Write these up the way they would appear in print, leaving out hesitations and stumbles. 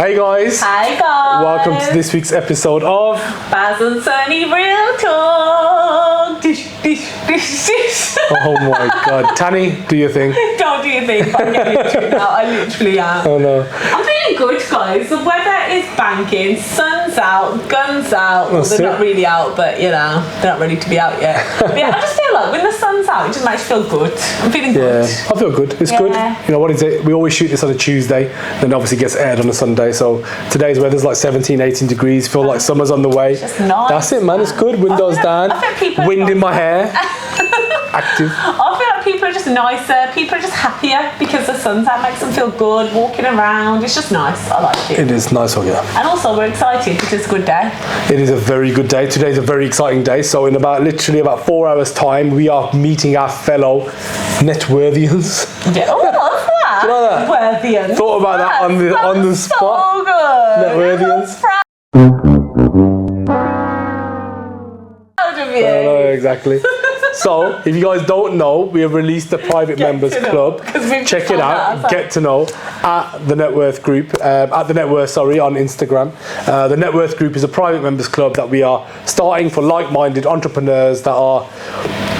Hey guys. Hi guys. Welcome to this week's episode of Baz and Sunny Real Talk. Dish, dish, dish, dish. Oh my God. Tanny, do your thing. Don't do your thing, but I'm getting into it now. I literally am. Oh no. I'm feeling good, guys. The weather is banking. Sun's out, guns out. Well, they're not really out, but you know, they're not ready to be out yet. But yeah, I just feel like when the sun's out, it just makes you feel good. I'm feeling good. Yeah, I feel good. It's good. You know, what is it? We always shoot this on a Tuesday, then obviously gets aired on a Sunday. So today's weather's like 17, 18 degrees. Feel like summer's on the way. Just nice. That's it, man. It's good. Windows down. Wind in my hair. Active. I feel like people are just nicer. People are just happier because the sun's out, makes them feel good. Walking around, it's just nice. I like it. It is nice, yeah. And also, we're excited because it's a good day. It is a very good day. Today's a very exciting day. So in literally about 4 hours' time, we are meeting our fellow Networthians. Yeah. Oh, I love that. Do you know that? Networthians. Thought about that on the spot. So good. Networthians. Proud of you. I know, exactly. So, if you guys don't know, we have released the Private Members Club. Check it out. Get to know at the Net Worth Group, at the Net Worth, on Instagram. The Net Worth Group is a private members club that we are starting for like-minded entrepreneurs that are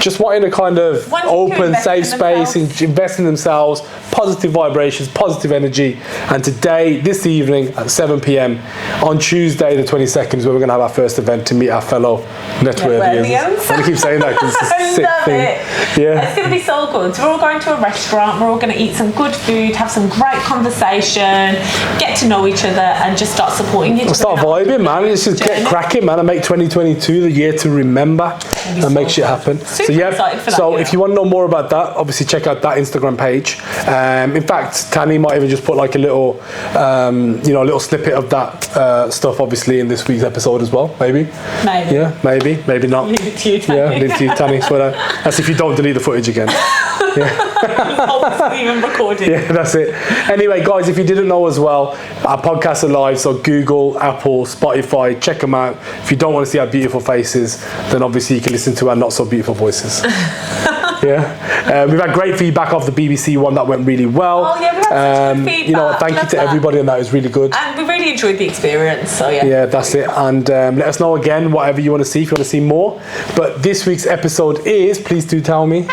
just wanting a kind of open, safe space, invest in themselves, positive vibrations, positive energy. And today, this evening at 7 p.m. on Tuesday the 22nd is where we're going to have our first event to meet our fellow Networthians. I keep saying that because it's a sick thing. Yeah. It's going to be so good. So we're all going to a restaurant, we're all going to eat some good food, have some great conversation, get to know each other and just start supporting each other. Start vibing, man. Let's just get cracking, man, and make 2022 the year to remember and make shit happen. Super excited for that. So if you want to know more about that, obviously check out that Instagram page. In fact, Tanny might even just put like a little, little snippet of that stuff, obviously, in this week's episode as well. Maybe. Maybe. Yeah. Maybe not. Leave it to you, Tanny. Yeah, leave it to you, Tanny. That's if you don't delete the footage again. Obviously even recording. Yeah, that's it. Anyway, guys, if you didn't know as well, our podcasts are live, so Google, Apple, Spotify, check them out. If you don't want to see our beautiful faces, then obviously you can listen to our not so beautiful voices. Yeah, we've had great feedback off the BBC one that went really well. Oh yeah, we've had such good feedback. You know, thank you to everybody on that. It was really good. And we really enjoyed the experience. So yeah. Yeah, that's it. And let us know again whatever you want to see if you want to see more. But this week's episode is, please do tell me.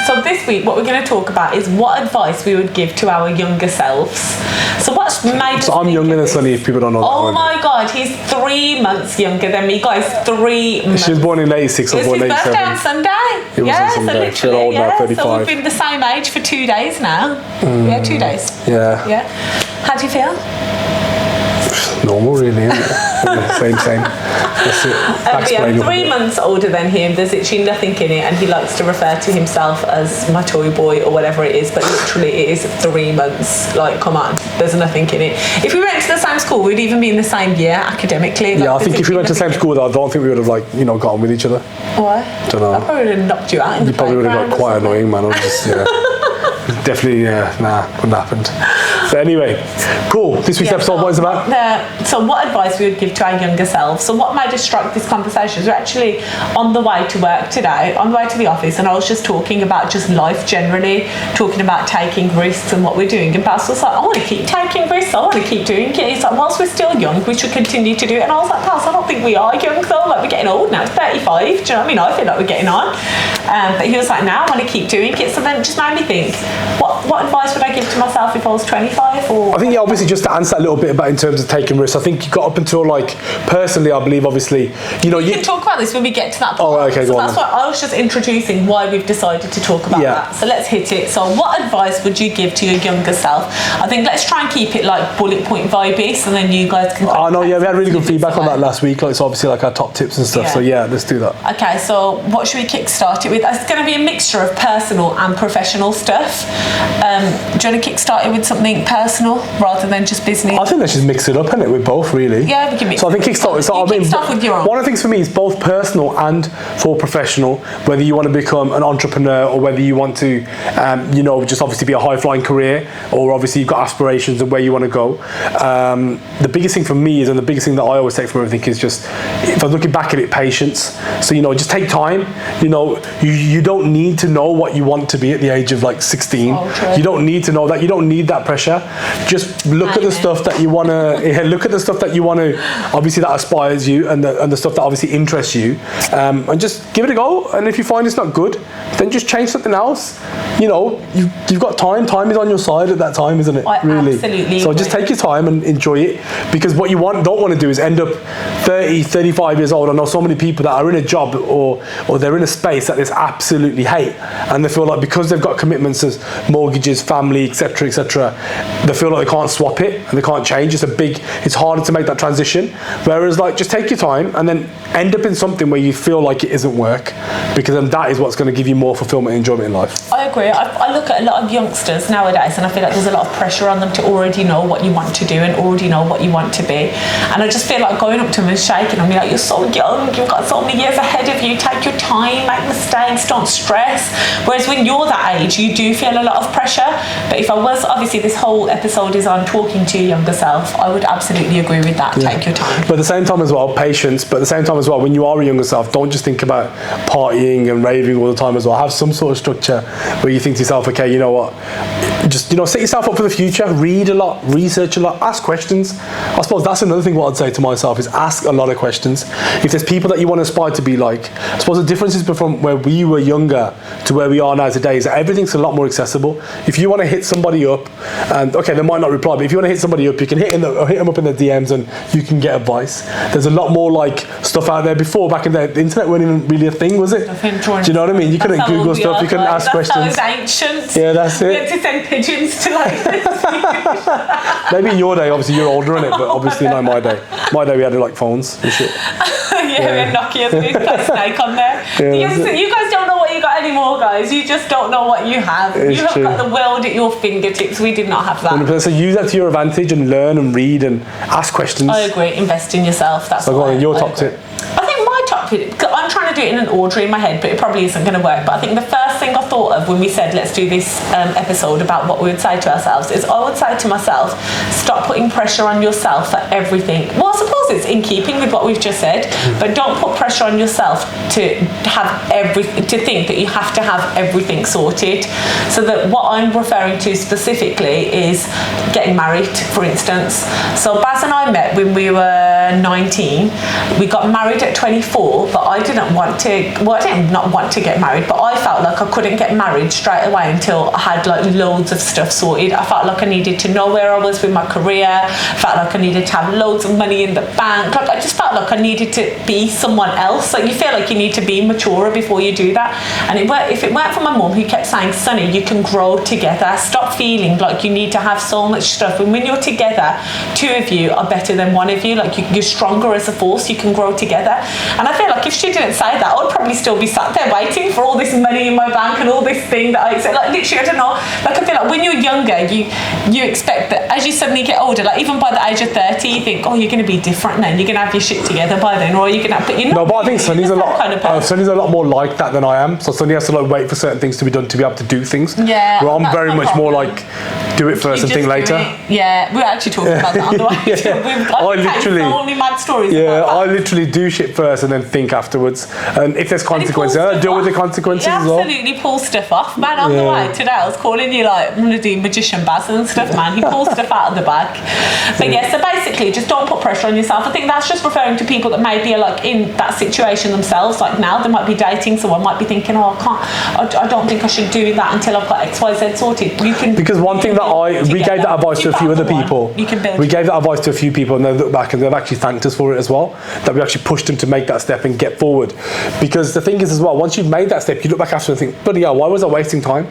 So this week, what we're going to talk about is what advice we would give to our younger selves. So what's made us So I'm younger than Sunny, if people don't know that. Oh my God, he's 3 months younger than me, guys. 3 months. She was born in 86, I was born in 87. It was his birthday on Sunday. It was on Sunday. So We're old now, 35. So we've been the same age for 2 days now. Yeah, 2 days. Yeah. Yeah. How do you feel? Normal, really, isn't it? Same. That's it. Yeah, 3 months older than him. There's actually nothing in it, and he likes to refer to himself as my toy boy or whatever it is. But literally, it is 3 months. Like, come on, there's nothing in it. If we went to the same school, we'd even be in the same year academically. Yeah, I think if we went to the same school, I don't think we would have got on with each other. Why? Don't know. I probably would have knocked you out. You probably would have got quite annoying, man. Definitely, wouldn't happened. But anyway, cool. This week's episode, what is it about? So what advice we would give to our younger selves. So what made us strike this conversation is we're actually on the way to work today, on the way to the office, and I was just talking about just life generally, talking about taking risks and what we're doing. And Baz was like, I want to keep taking risks, I want to keep doing it. He's like, whilst we're still young, we should continue to do it. And I was like, Baz, I don't think we are young though. Like, we're getting old now, it's 35. Do you know what I mean? I feel like we're getting on. But he was like, no, I want to keep doing it. So then it just made me think, what advice would I give to myself if I was 25? Or I think, obviously, just to answer that a little bit about in terms of taking risks, I think you got up until, personally, I believe, obviously, you can talk about this when we get to that point. Oh, okay, so go on. That's why I was just introducing why we've decided to talk about that. So let's hit it. So what advice would you give to your younger self? I think let's try and keep it bullet point vibey, so then you guys can... I know, we had really good feedback on that last week. It's obviously our top tips and stuff. Yeah. So let's do that. Okay, so what should we kickstart it with? It's going to be a mixture of personal and professional stuff. Do you want to kickstart it with something personal rather than just business? I think let's just mix it up, innit, with both, really. Yeah, we can mix it up. So I think kickstart with your own. One of the things for me is both personal and for professional, whether you want to become an entrepreneur or whether you want to, just obviously be a high-flying career, or obviously you've got aspirations of where you want to go. The biggest thing for me is, and the biggest thing that I always take from everything is just, if I'm looking back at it, patience. So, just take time. You don't need to know what you want to be at the age of 16. You don't need to know that. You don't need that pressure. pressure. Just look at the stuff that you want to, look at the stuff that you want to, obviously that inspires you, and the stuff that obviously interests you, and just give it a go. And if you find it's not good, then just change something else. You know, you've got time. Time is on your side at that time, isn't it? Really. Absolutely. So just take your time and enjoy it, because what you don't want to do is end up 30, 35 years old. I know so many people that are in a job or they're in a space that they absolutely hate, and they feel like because they've got commitments as mortgages, family, etc., they feel like they can't swap it and they can't change. It's harder to make that transition. Whereas, like, just take your time and then end up in something where you feel like it isn't work, because then that is what's going to give you more fulfillment and enjoyment in life. I agree. I look at a lot of youngsters nowadays, and I feel like there's a lot of pressure on them to already know what you want to do and already know what you want to be. And I just feel like going up to them and shaking them, like, you're so young, you've got so many years ahead of you, take your time, make mistakes, don't stress. Whereas when you're that age, you do feel a lot of pressure. But if I was, obviously this whole episode is on talking to your younger self, I would absolutely agree with that. Take your time. But at the same time as well, patience. But at the same time as well, when you are a younger self, don't just think about partying and raving all the time as well. Have some sort of structure where you think to yourself, okay, you know what, just, you know, set yourself up for the future, read a lot, research a lot, ask questions. I suppose that's another thing what I'd say to myself is ask a lot of questions. If there's people that you want to aspire to be like, I suppose the difference is from where we were younger to where we are now today is that everything's a lot more accessible. If you want to hit somebody up, and okay, they might not reply, but if you want to hit somebody up, you can hit them up in the DMs and you can get advice. There's a lot more like stuff out there. Before, back in the internet wasn't even really a thing, was it? Do you know what I mean? You couldn't Google stuff, you couldn't ask questions. That's ancient. Yeah, that's it. We had to send pigeons to like maybe in your day, obviously you're older in it, but obviously not my day. My day we had like phones and shit. We had Nokia's, we put Snake on there. You guys don't know what you got anymore, guys. You just don't know what you have. You have got the world at your fingertips. We did not have that. 100%. So use that to your advantage and learn and read and ask questions. I agree. Invest in yourself. That's so go on, your top tip. I think my top tip, I'm trying to do it in an order in my head, but it probably isn't going to work. But I think the first thing I thought of when we said let's do this episode about what we would say to ourselves is I would say to myself, stop putting pressure on yourself for everything. Well, I suppose it's in keeping with what we've just said, but don't put pressure on yourself to think that you have to have everything sorted. So that what I'm referring to specifically is getting married, for instance. So Baz and I met when we were 19. We got married at 24, but I didn't want to, well, I didn't not want to get married, but I felt like I couldn't get married straight away until I had like loads of stuff sorted. I felt like I needed to know where I was with my career. I felt like I needed to have loads of money in the bank. Like I just felt like I needed to be someone else. Like you feel like you need to be maturer before you do that. And if it weren't for my mum who kept saying, Sonny, you can grow together. Stop feeling like you need to have so much stuff. And when you're together, two of you are better than one of you. Like you're stronger as a force. You can grow together. And I feel like if she didn't say that, I'd probably still be sat there waiting for all this money in my bank and all this thing that I said. Like literally, I don't know. Like I feel like when you're younger, you expect that as you suddenly get older, like even by the age of 30, you think, oh, you're going to be different then. You're going to have your shit together by then, or you're going to have. But you're not. No, but I think Sonny's a lot. Sonny's a lot more like that than I am. So Sonny has to like wait for certain things to be done to be able to do things. Yeah. Where I'm very much more like do it first and think later. Yeah, we were actually talking about that on the way. So many mad stories. Yeah, I literally do shit first and then think afterwards. And if there's consequences, I deal with the consequences as well. Absolutely pull stuff off, man. On the way today, I was calling you like I'm gonna do magician Baz and stuff, man. He pulls stuff out of the bag. But yeah, so basically, just don't put pressure on yourself. I think that's just referring to people that maybe are like in that situation themselves. Like now, they might be dating someone, might be thinking, oh, I don't think I should do that until I've got X, Y, Z sorted. You can. Because one thing that we gave that advice to a few other people. We gave that advice to a few people, and they look back and they've actually thanked us for it as well. That we actually pushed them to make that step and get forward. Because the thing is as well, once you've made that step, you look back after and think, bloody hell, why was I wasting time?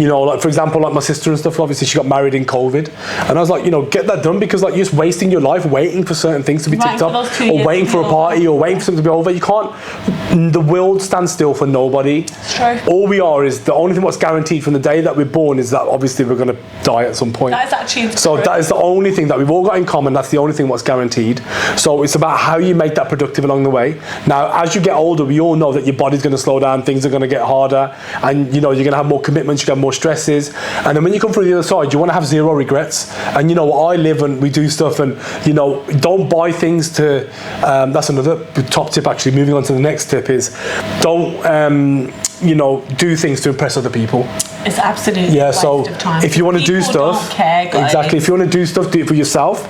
You know, like for example, like my sister and stuff, obviously she got married in COVID. And I was like, you know, get that done, because like you're just wasting your life waiting for certain things to be ticked up, or waiting for a party, or waiting for something to be over. You can't, the world stands still for nobody. It's true. All we are is, the only thing what's guaranteed from the day that we're born is that obviously we're going to die at some point. That is actually so true. That is the only thing that we've all got in common. That's the only thing what's guaranteed. So it's about how you make that productive along the way. Now, as you get older, we all know that your body's going to slow down, things are going to get harder, and you know you're going to have more commitments, you're going to have more stresses, and then when you come through the other side, you want to have zero regrets. And you know what, I live and we do stuff, and you know, don't buy things to. That's another top tip. Actually, moving on to the next tip is, don't you know, do things to impress other people. It's absolutely a waste of time. If you want to do stuff, don't care, guys. exactly. If you want to do stuff, do it for yourself.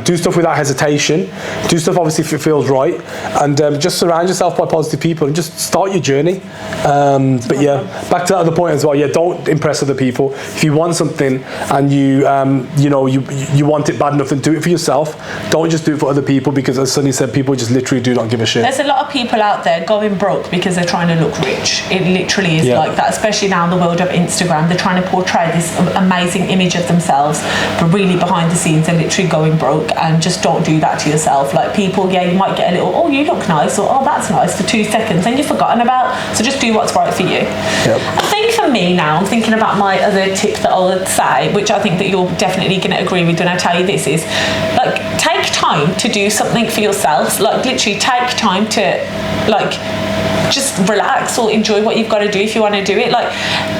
Do stuff without hesitation. Do stuff obviously if it feels right, and just surround yourself by positive people and just start your journey. But yeah, back to that other point as well. Yeah, don't impress other people. If you want something and you want it bad enough, then do it for yourself. Don't just do it for other people, because as Sunny said, people just literally do not give a shit. There's a lot of people out there going broke because they're trying to look rich. It literally is like that, especially now in the world of Instagram. They're trying to portray this amazing image of themselves, but really behind the scenes they're literally going broke. And just don't do that to yourself. Like, people, you might get a little, oh, you look nice, or oh, that's nice, for 2 seconds, and you've forgotten about. So just do what's right for you. I think for me now, I'm thinking about my other tip that I would say, which I think that you're definitely going to agree with when I tell you this, is like, take time to do something for yourself. Like, literally take time to just relax or enjoy what you've got to do if you want to do it. Like,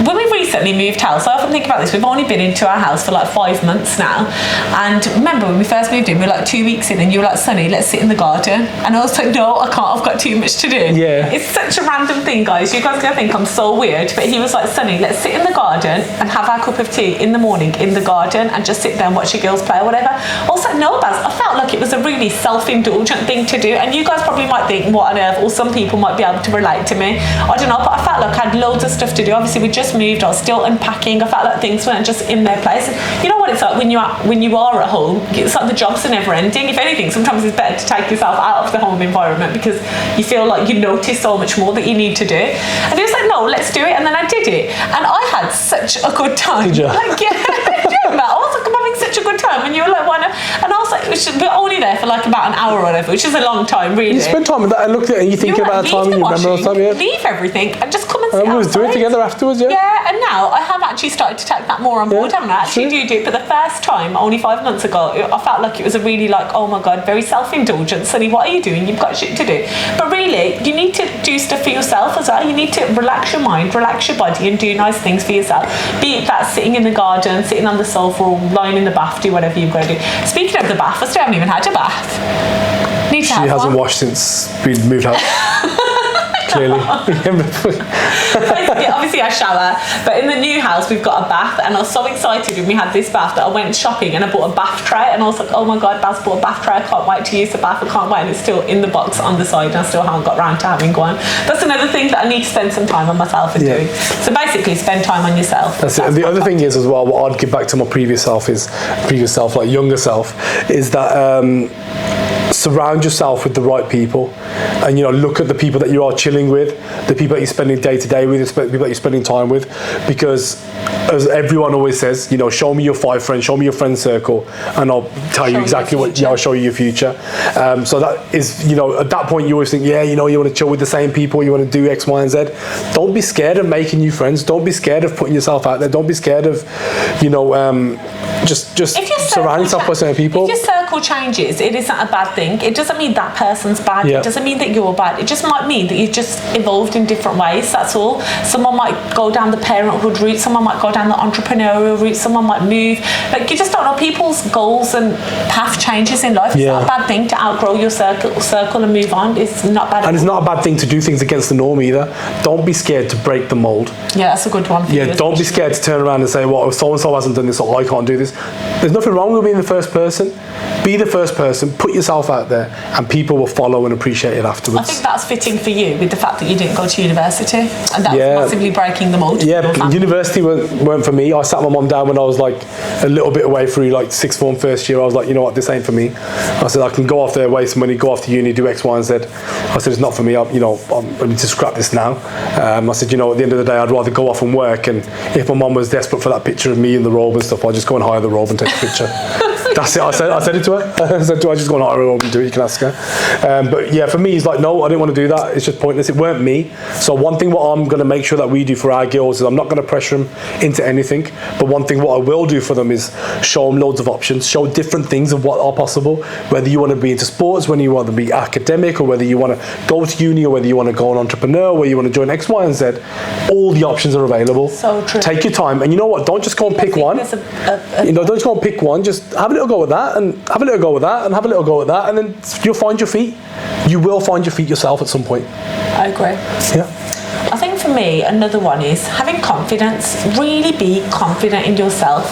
when we recently moved house, I often think about this, we've only been into our house for like 5 months now, and remember when we first moved in, we were like 2 weeks in, and you were like, Sunny, let's sit in the garden, and I was like, no, I can't, I've got too much to do. It's such a random thing, guys. You guys are going to think I'm so weird, but he was like, Sunny, let's sit in the garden and have our cup of tea in the morning in the garden and just sit there and watch your girls play or whatever. I was like, no, Baz, I felt like it was a really self-indulgent thing to do, and you guys probably might think, what on earth, or some people might be able to relate to me, I don't know, but I felt like I had loads of stuff to do. Obviously we just moved, I was still unpacking, I felt like things weren't just in their place. You know what it's like when you are at home, it's like the jobs are never ending. If anything, sometimes it's better to take yourself out of the home environment, because you feel like you notice so much more that you need to do. And he was like, no, let's do it, and then I did it, and I had such a good time. Did you? Like, yeah, I was like, I'm having such a good time, and you were like, why not? And I was like, we're only there for like about an hour or whatever, which is a long time, really. You spend time with that, and look at it, and you think about that time, and you remember all the time, leave everything, and just come and sit and we was doing it together afterwards, Yeah, and now I have actually started to take that more on board, haven't I? I actually do it, but the first time, only 5 months ago, I felt like it was a really like, oh my God, very self-indulgent. Sunny, what are you doing? You've got shit to do. But really, you need to do stuff for yourself as well. You need to relax your mind, relax your body, and do nice things for yourself. Be it that sitting in the garden, sitting on the sofa, or lying in the bath, do whatever you've got to do. Speaking of the bath, I still haven't even had a bath. Need to have one. She hasn't washed since we moved out. Clearly. Basically, obviously I shower, but in the new house we've got a bath, and I was so excited when we had this bath that I went shopping and I bought a bath tray, and I was like, oh my God, Baz bought a bath tray, I can't wait to use the bath, I can't wait, and it's still in the box on the side, and I still haven't got round to having one. That's another thing that I need to spend some time on myself and doing. So basically, spend time on yourself. That's it. The other thing is as well, what I'd give back to my previous self, like younger self, is that surround yourself with the right people, and look at the people that you are chilling with, the people that you're spending day to day with, the people that you're spending time with, because as everyone always says, show me your 5 friends, show me your friend circle, and I'll tell you exactly what. I'll show you your future. So that is, at that point you always think, you want to chill with the same people, you want to do X, Y, and Z. Don't be scared of making new friends. Don't be scared of putting yourself out there. Don't be scared of, just surround yourself by certain people. If your circle changes, it isn't a bad thing. It doesn't mean that person's bad. It doesn't mean that you're bad. It just might mean that you've just evolved in different ways. That's all. Someone might go down the parenthood route. Someone might go down the entrepreneurial route. Someone might move. Like, you just don't know. People's goals and path changes in life. It's not a bad thing to outgrow your circle and move on. It's not bad. And it's not a bad thing to do things against the norm either. Don't be scared to break the mold. Yeah, that's a good one for you. Don't be scared to turn around and say, well, if so-and-so hasn't done this, or I can't do this. There's nothing wrong with being the first person. Be the first person, put yourself out there, and people will follow and appreciate it afterwards. I think that's fitting for you with the fact that you didn't go to university, and that was massively breaking the mold. Yeah, university weren't for me. I sat my mum down when I was like a little bit away through like sixth form, first year. I was like, you know what, this ain't for me. I said, I can go off there, waste money, go off to uni, do X, Y, and Z. I said, it's not for me. I need to scrap this now. I said, at the end of the day, I'd rather go off and work, and if my mum was desperate for that picture of me in the robe and stuff, I'd just go and hire the robe and take a picture. That's it. I said it to her. I said to her, I just go and hire her and do it. You can ask her. But yeah, for me, it's like, no, I didn't want to do that. It's just pointless. It weren't me. So one thing what I'm going to make sure that we do for our girls is I'm not going to pressure them into anything. But one thing what I will do for them is show them loads of options, show different things of what are possible. Whether you want to be into sports, whether you want to be academic, or whether you want to go to uni, or whether you want to go an entrepreneur, whether you want to join X, Y, and Z, all the options are available. So true. Take your time, and you know what? Don't just go and pick one. Don't just go and pick one. Just have a little go with that, and have a little go with that, and have a little go with that, and then you'll find your feet. You will find your feet yourself at some point. I agree. Yeah. I think for me, another one is having confidence. Really be confident in yourself.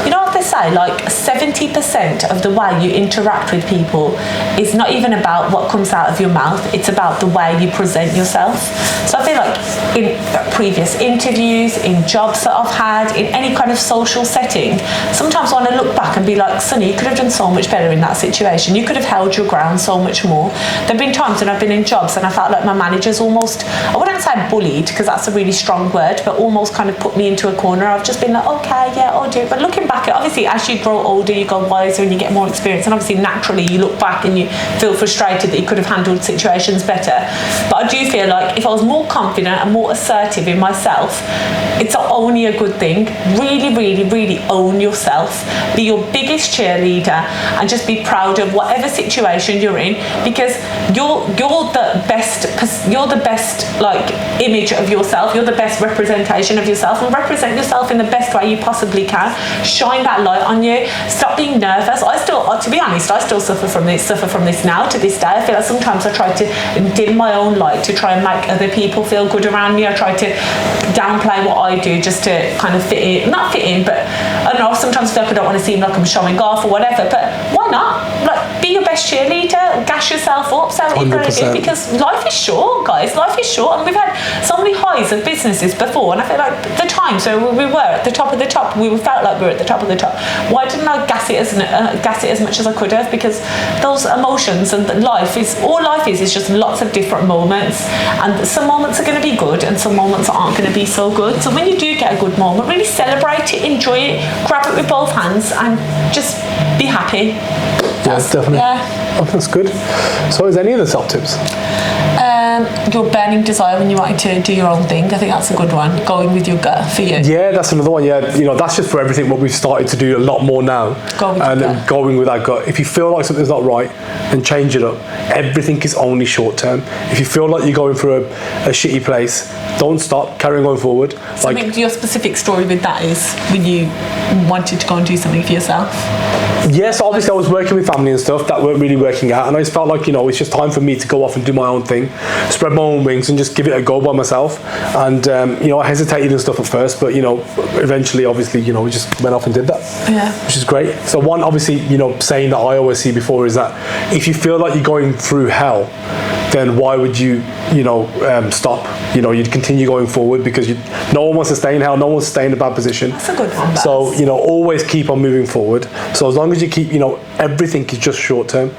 You know what they say, like 70% of the way you interact with people is not even about what comes out of your mouth, it's about the way you present yourself. So I feel like in previous interviews, in jobs that I've had, in any kind of social setting, sometimes I want to look back and be like, Sonny, you could have done so much better in that situation. You could have held your ground so much more. There have been times when I've been in jobs and I felt like my manager's almost, I wouldn't say bullied, because that's a really strong word, but almost kind of put me into a corner. I've just been like, okay, yeah, I'll do it. But looking back, obviously, as you grow older, you go wiser and you get more experience. And obviously, naturally, you look back and you feel frustrated that you could have handled situations better. But I do feel like if I was more confident and more assertive in myself, it's only a good thing. Really, really, really own yourself. Be your biggest cheerleader and just be proud of whatever situation you're in, because you're the best like image of yourself. You're the best representation of yourself, and represent yourself in the best way you possibly can. Shine that light on you. Stop being nervous. To be honest, I still suffer from this now to this day. I feel like sometimes I try to dim my own light to try and make other people feel good around me. I try to downplay what I do just to kind of not fit in, but I don't know, sometimes I feel like I don't want to seem like I'm showing off or whatever, but why not? Like, be your best cheerleader, gas yourself up, say what you're going to do, because life is short, guys. Life is short, and we've had so many highs of businesses before, and I feel like the time, so we were at the top of the top, we felt like we were at the top of the top. Why didn't I gas it as much as I could have? Because those emotions and life is just lots of different moments, and some moments are going to be good and some moments aren't going to be so good. So when you do get a good moment, really celebrate it, enjoy it, grab it with both hands and just be happy. Yes, definitely. Yeah. Oh, that's good. So is any other self tips? Your burning desire when you wanted to do your own thing. I think that's a good one. Going with your gut for you. Yeah, that's another one. Yeah, you know, that's just for everything. What we've started to do a lot more now. Going with our gut. If you feel like something's not right, then change it up. Everything is only short term. If you feel like you're going through a shitty place, don't stop. Carry on going forward. So like, your specific story with that is when you wanted to go and do something for yourself. Yes, obviously I was working with family and stuff that weren't really working out, and I just felt like, you know, it's just time for me to go off and do my own thing, spread my own wings and just give it a go by myself. And you know, I hesitated and stuff at first, but you know, eventually obviously, you know, we just went off and did that. Yeah. Which is great. So one, obviously, you know, saying that I always see before is that if you feel like you're going through hell, then why would you stop? You know, you'd continue going forward, because no one wants to stay in hell, no one wants to stay in a bad position. That's a good one. So, you know, always keep on moving forward. So as long as you keep, you know, everything is just short term.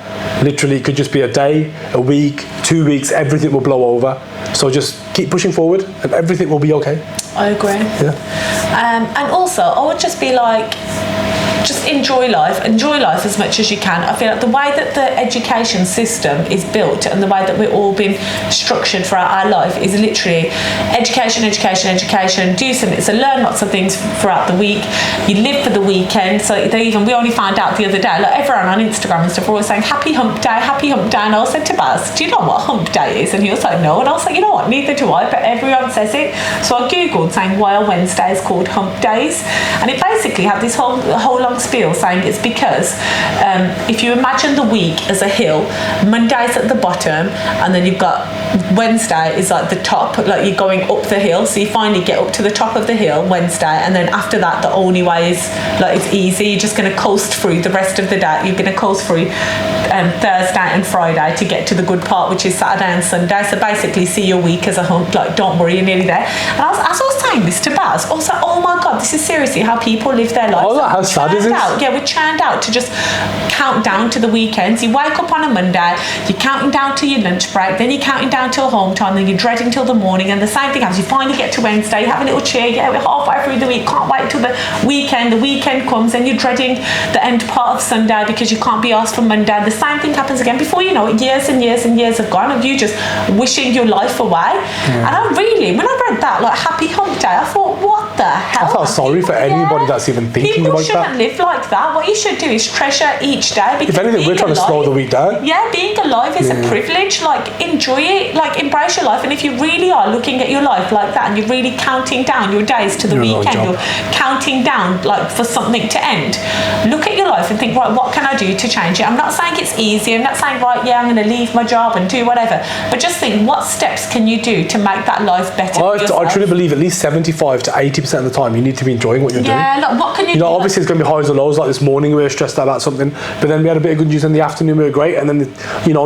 Literally, it could just be a day, a week, 2 weeks, everything will blow over. So just keep pushing forward and everything will be okay. I agree. Yeah. And also, I would just be like, just enjoy life as much as you can. I feel like the way that the education system is built and the way that we've all been structured throughout our life is literally education, do something, so learn lots of things throughout the week, you live for the weekend. So we only found out the other day, like everyone on Instagram and stuff were always saying happy hump day, and I said to Baz, do you know what hump day is? And he was like, no, and I was like, you know what, neither do I, but everyone says it. So I googled saying why are Wednesdays called hump days, and it basically had this whole long spiel saying it's because if you imagine the week as a hill, Monday's at the bottom, and then you've got Wednesday is like the top, like you're going up the hill, so you finally get up to the top of the hill Wednesday, and then after that the only way is like it's easy, you're just going to coast through the rest of the day, you're going to coast through Thursday and Friday to get to the good part, which is Saturday and Sunday. So basically see your week as a hump, like don't worry, you're nearly there. And as I was saying this to Baz, I was like, oh my god, this is seriously how people live their lives. Oh, how sad is it? Yeah, we're churned out to just count down to the weekends. You wake up on a Monday, you're counting down to your lunch break, then you're counting down till home time, then you're dreading till the morning, and the same thing happens. You finally get to Wednesday, you have a little cheer, yeah, we're halfway through the week, can't wait till the weekend comes, and you're dreading the end part of Sunday because you can't be asked for Monday. The same thing happens again. Before you know it, years and years and years have gone of you just wishing your life away. And I really, when I read that, like happy hump day, I thought, what the hell? I felt sorry for anybody that's even thinking like that. People shouldn't live like that. What you should do is treasure each day. If anything, we're trying to slow the week down. Yeah, being alive is a privilege. Like, enjoy it. Like, embrace your life. And if you really are looking at your life like that, and you're really counting down your days to the weekend, you're counting down like for something to end, look at your life and think, right, what can I do to change it? I'm not saying it's easy. I'm not saying, right, yeah, I'm going to leave my job and do whatever. But just think, what steps can you do to make that life better for yourself? I truly believe at least 75 to 80% of the time you need to be enjoying what you're doing. Yeah, like, what can you do? Obviously it's going to be highs and lows. Like this morning we were stressed out about something, but then we had a bit of good news in the afternoon, we were great. And then,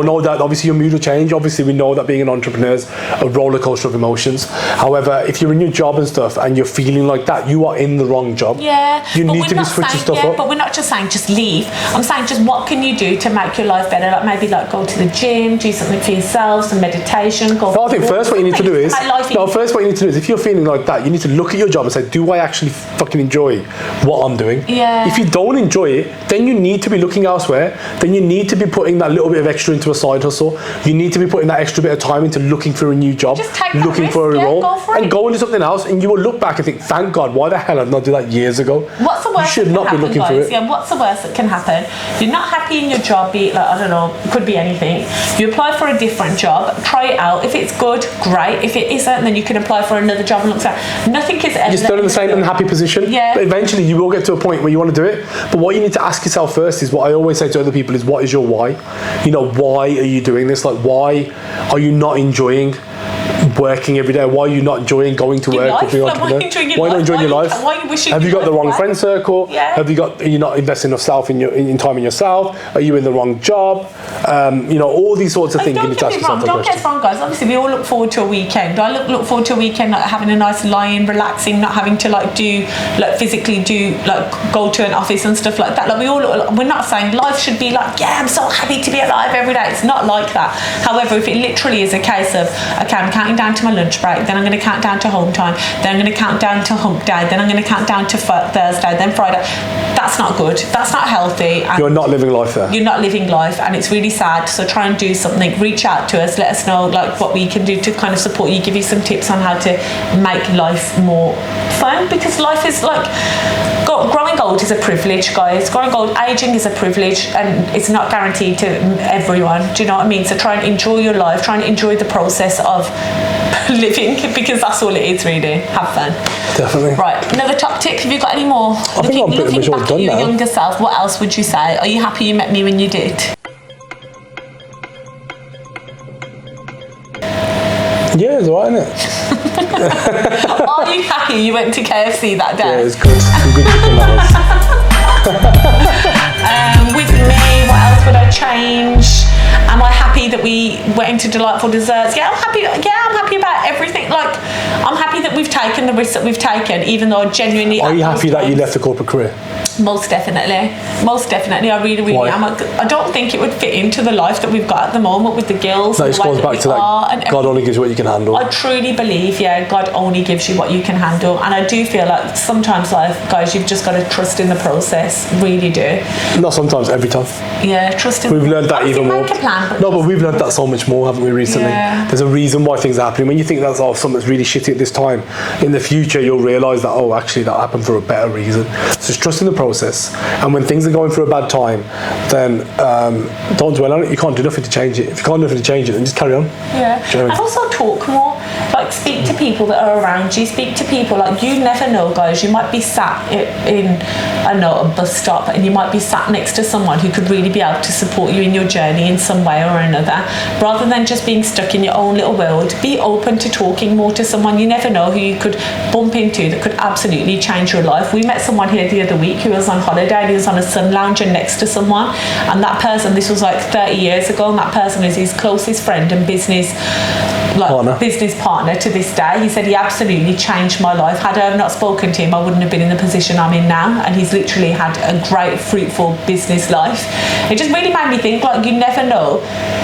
know that obviously your mood will change. Obviously we know that being an entrepreneur is a roller coaster of emotions. However, if you're in your job and stuff and you're feeling like that, you are in the wrong job. Yeah. You need to be switching stuff up. But we're not just saying just leave. I'm saying just what can you do to make your life better? Like maybe like go to the gym, do something for yourself, some meditation. I think first what you need to do is if you're feeling like that, you need to look at your job and say, do I actually fucking enjoy what I'm doing? Yeah. If you don't enjoy it, then you need to be looking elsewhere. Then you need to be putting that little bit of extra into a side hustle. You need to be putting that extra bit of time into looking for a new job, looking for a role, and go into something else. And you will look back and think, thank God, why the hell did I not do that years ago? What's the worst you should not be looking for it. Yeah, what's the worst that can happen? You're not happy in your job, be it like, I don't know, could be anything. You apply for a different job, try it out. If it's good, great. If it isn't, then you can apply for another job and look at nothing is ever. You're still in the same unhappy position. Yeah. But eventually you will get to a point where you want to do it. But what you need to ask yourself first is what I always say to other people is, what is your why? Why are you doing this? Like, why are you not enjoying working every day? Why are you not enjoying going to work? Why not enjoying your life? Why are you wishing? Have you got the wrong friend circle? Yeah. Are you not investing enough in time in yourself? Are you in the wrong job? All these sorts of things you need to ask yourself. Don't get us wrong, guys. Obviously, we all look forward to a weekend. I look forward to a weekend, like having a nice lie-in, relaxing, not having to physically go to an office and stuff like that. Like we're not saying life should be like, yeah, I'm so happy to be alive every day. It's not like that. However, if it literally is a case of, okay, I'm counting down to my lunch break, then I'm going to count down to home time, then I'm going to count down to hump day, then I'm going to count down to Thursday, then Friday. That's not good. That's not healthy. And you're not living life there. You're not living life, and it's really sad. So try and do something. Reach out to us. Let us know what we can do to kind of support you, give you some tips on how to make life more fun, because life is growing old is a privilege, guys. Growing old, aging is a privilege, and it's not guaranteed to everyone. Do you know what I mean? So try and enjoy your life. Try and enjoy the process of living, because that's all it is, really. Have fun. Definitely. Right, another top tip. Have you got any more? I think I'm pretty much all done now. Your younger self, what else would you say? Are you happy you met me when you did? Yeah, it's alright, isn't it? Are you happy you went to KFC that day? Yeah, it's good. Some good chicken nuggets. With me, what else would I change? Am I happy that we went into delightful desserts? Yeah, I'm happy. Yeah, I'm happy about everything. I'm happy that we've taken the risks that we've taken, even though genuinely. Are you happy that you left the corporate career? Most definitely. I really am. I don't think it would fit into the life that we've got at the moment with the girls. No, it goes back to that. God only gives you what you can handle. I truly believe, God only gives you what you can handle, and I do feel like sometimes, guys, you've just got to trust in the process. Really do. Not sometimes, every time. Yeah, trust in. We've learned that even more. But we've learned that so much more, haven't we, recently? Yeah. There's a reason why things are happening. When you think that's something's really shitty at this time, in the future you'll realise that, actually that happened for a better reason. So just trust in the process, and when things are going through a bad time, then don't dwell on it. You can't do nothing to change it. If you can't do nothing to change it, then just carry on. Yeah. And also talk more. Speak to people that are around you. Speak to people. You never know, guys. You might be sat in a bus stop, and you might be sat next to someone who could really be able to support you in your journey in some way or another. Rather than just being stuck in your own little world, be open to talking more to someone. You never know who you could bump into that could absolutely change your life. We met someone here the other week who was on holiday, and he was on a sun lounger next to someone, and that person, this was 30 years ago, and that person is his closest friend and business partner to this day. He said he absolutely changed my life. Had I not spoken to him, I wouldn't have been in the position I'm in now, and he's literally had a great, fruitful business life. It just really made me think, you never know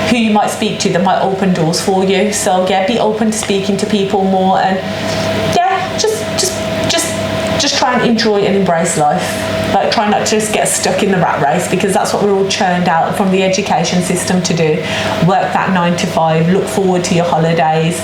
who you might speak to that might open doors for you. So be open to speaking to people more, and just try and enjoy and embrace life. Try not to just get stuck in the rat race, because that's what we're all churned out from the education system to do. Work that 9 to 5, look forward to your holidays,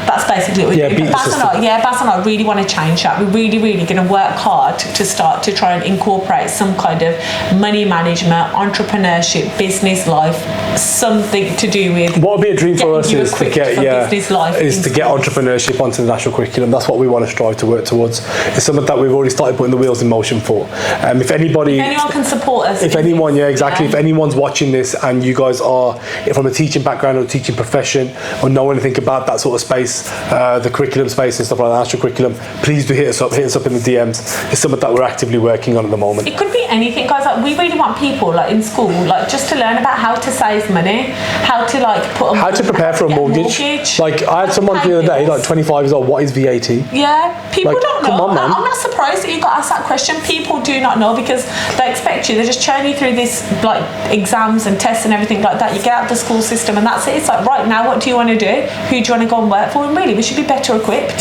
that's basically what we do. Baz and I really want to change that. We're really, really going to work hard to start to try and incorporate some kind of money management, entrepreneurship, business life, something to do with. What would be a dream for us is to get schools. Entrepreneurship onto the national curriculum. That's what we want to strive to work towards. It's something that we've already started putting the wheels in motion for. If anyone can support us. If anyone's watching this and you guys are from a teaching background or teaching profession or know anything about that sort of space, the curriculum space and stuff like that, national curriculum, please do hit us up in the DMs. It's something that we're actively working on at the moment. It could be anything, guys. Like, we really want people like in school, like just to learn about how to save money, how to like how to prepare for a mortgage. Like I had someone the other day, like 25 years old, what is VAT? Yeah, people don't know. Come on, man. I'm not surprised that you got asked that question. People do not know because they expect you. They just churn you through this like exams and tests and everything like that. You get out of the school system and that's it. It's like, right now, what do you want to do? Who do you want to go and work for? And really, we should be better equipped.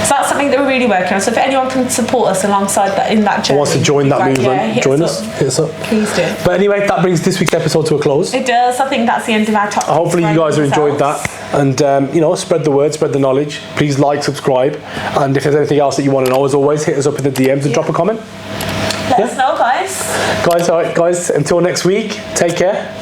So that's something that we're really working on. So if anyone can support us alongside that in that journey, wants to join that movement, join us. Hit us up. Please do. But anyway, that brings this week's episode to a close. It does. I think that's the end of our topic. Hopefully you guys have enjoyed that. And spread the word, spread the knowledge. Please like, subscribe, and if there's anything else that you want to know, as always, hit us up in the DMs and drop a comment. Let us know, guys. All right, guys. Until next week, take care.